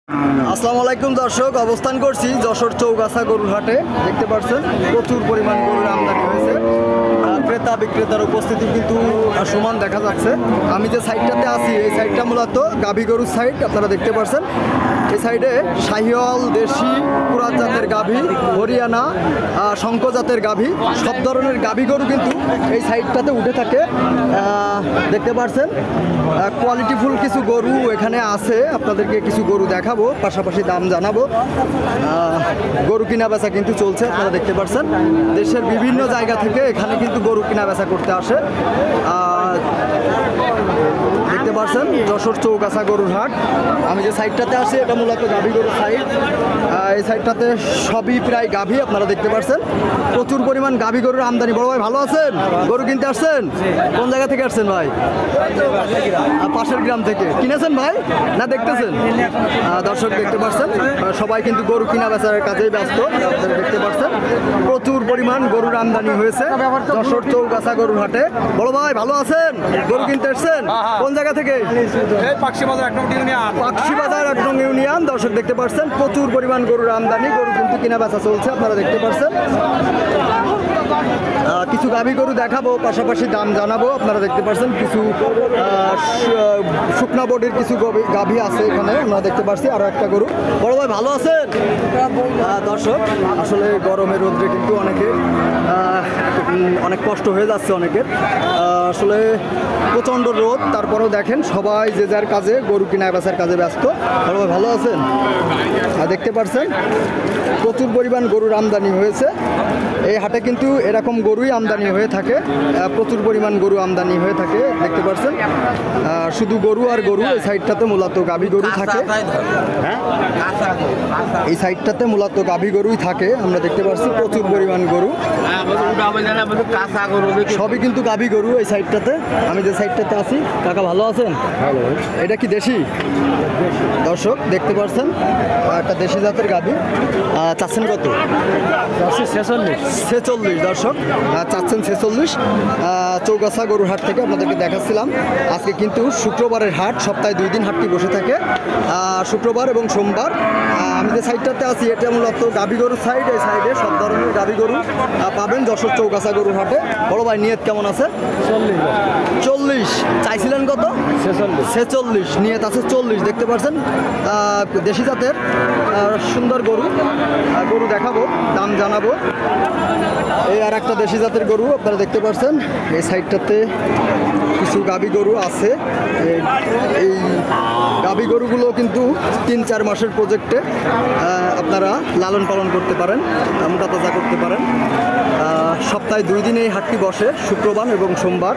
আসসালামু আলাইকুম দর্শক, অবস্থান করছি যশোর চৌগাছা গরুর হাটে। দেখতে পাচ্ছেন প্রচুর পরিমাণ গরুর আমদানি হয়েছে। ক্রেতা বিক্রেতার উপস্থিতি কিন্তু সমান দেখা যাচ্ছে। আমি যে সাইডটাতে আছি এই সাইডটা মূলত গাভী গরুর সাইড। আপনারা দেখতে পাচ্ছেন এই সাইডে শাহিওয়াল, দেশি, পুরাত জাতের গাভী, হরিয়ানা, শঙ্খ জাতের গাভী, সব ধরনের গাভী গরু কিন্তু এই সাইডটাতে উঠে থাকে। দেখতে পাচ্ছেন কোয়ালিটিফুল কিছু গরু এখানে আছে। আপনাদেরকে কিছু গরু দেখাবো, পাশাপাশি দাম জানাবো। গরু কিনা বেচা কিন্তু চলছে। আপনারা দেখতে পাচ্ছেন দেশের বিভিন্ন জায়গা থেকে এখানে কিন্তু গরু কিনা বেচা করতে আসে। দেখতে পাচ্ছেন যশোর চৌগাছা গরুর হাট। আমি যে সাইডটাতে আসি এটা মূলত গাভী গরুর সাইড। এই সাইডটাতে সবই প্রায় গাভী। আপনারা দেখতে পাচ্ছেন প্রচুর পরিমাণ গাভী গরুর আমদানি। বড় ভাই ভালো আছেন? গরু কিনতে আসছেন? কোন জায়গা থেকে আসছেন ভাই? পাশের গ্রাম থেকে কিনেছেন ভাই না দেখতেছেন? দর্শক দেখতে পাচ্ছেন সবাই কিন্তু গরু কিনা বেচার কাজেই ব্যস্ত। আপনারা দেখতে পাচ্ছেন প্রচুর পরিমাণ গরুর আমদানি হয়েছে যশোর চৌগাছা গরুর হাটে। বড় ভাই ভালো আছেন? গরু কিনতে আসছেন? কোন জায়গা থেকে? পাকশি বাজার ১ নং ইউনিয়ন। দর্শক দেখতে পাচ্ছেন প্রচুর পরিমাণ গরুর আমদানি, গরু কিন্তু কিনা বেচা চলছে। আপনারা দেখতে পাচ্ছেন কিছু গাভী গরু দেখাবো, পাশাপাশি দাম জানাবো। আপনারা দেখতে পাচ্ছেন কিছু শুকনা বডির কিছু গাভী আছে এখানে। আমরা দেখতে পাচ্ছি আরো একটা গরু। বড় ভাই ভালো আছেন? দর্শক আসলে গরমের রোদ্রে কিন্তু অনেক কষ্ট হয়ে যাচ্ছে অনেকের। আসলে প্রচণ্ড রোদ, তারপরেও দেখেন সবাই যে যার কাজে গরু কিনা বেচার কাজে ব্যস্ত। বড় ভাই ভালো আছেন? দেখতে পাচ্ছেন প্রচুর পরিমাণ গরুর আমদানি হয়েছে। এই হাটে কিন্তু এরকম গরুই আমদানি হয়ে থাকে, প্রচুর পরিমাণ গরু আমদানি হয়ে থাকে। দেখতে পাচ্ছেন শুধু গরু আর গরু। এই সাইডটাতে মূলত গাভী গরু থাকে। এই সাইডটাতে মূলত গাভী গরুই থাকে। আমরা দেখতে পাচ্ছি প্রচুর পরিমাণ গরু, সবই কিন্তু গাভী গরু এই সাইডটাতে। আমি যে সাইডটাতে আছি। কাকা ভালো আছেন? এটা কি দেশি? দর্শক দেখতে পাচ্ছেন একটা দেশি জাতের গাভী। চাচ্ছেন কত? 46। দর্শক চাচ্ছেন 46। চৌগাছা গরুর হাট থেকে আপনাদেরকে দেখাচ্ছিলাম। আজকে কিন্তু শুক্রবারের হাট, সপ্তাহে 2 দিন হাটটি বসে থাকে, শুক্রবার এবং সোমবার। আমি যে সাইডটাতে আছি এটা মূলত গাভী গরুর সাইড। এই সাইডে সব ধরনের গাভী গরু পাবেন যশোর চৌগাছা গরুর হাটে। বড় ভাই নিয়ত কেমন আছে? 40। চাইছিলেন কত? 46। নিয়ত আছে 40। দেখতে পাচ্ছেন দেশি জাতের সুন্দর গরু। গরু দেখাবো, দাম জানাবো। এই আর একটা দেশি জাতের গরু আপনারা দেখতে পাচ্ছেন। এই সাইডটাতে কিছু গাভী গরু আছে। এই গাভী গরুগুলো কিন্তু 3-4 মাসের প্রজেক্টে আপনারা লালন পালন করতে পারেন, মোটা তাজা করতে পারেন। সপ্তাহে 2 দিন এই হাটটি বসে, শুক্রবার এবং সোমবার।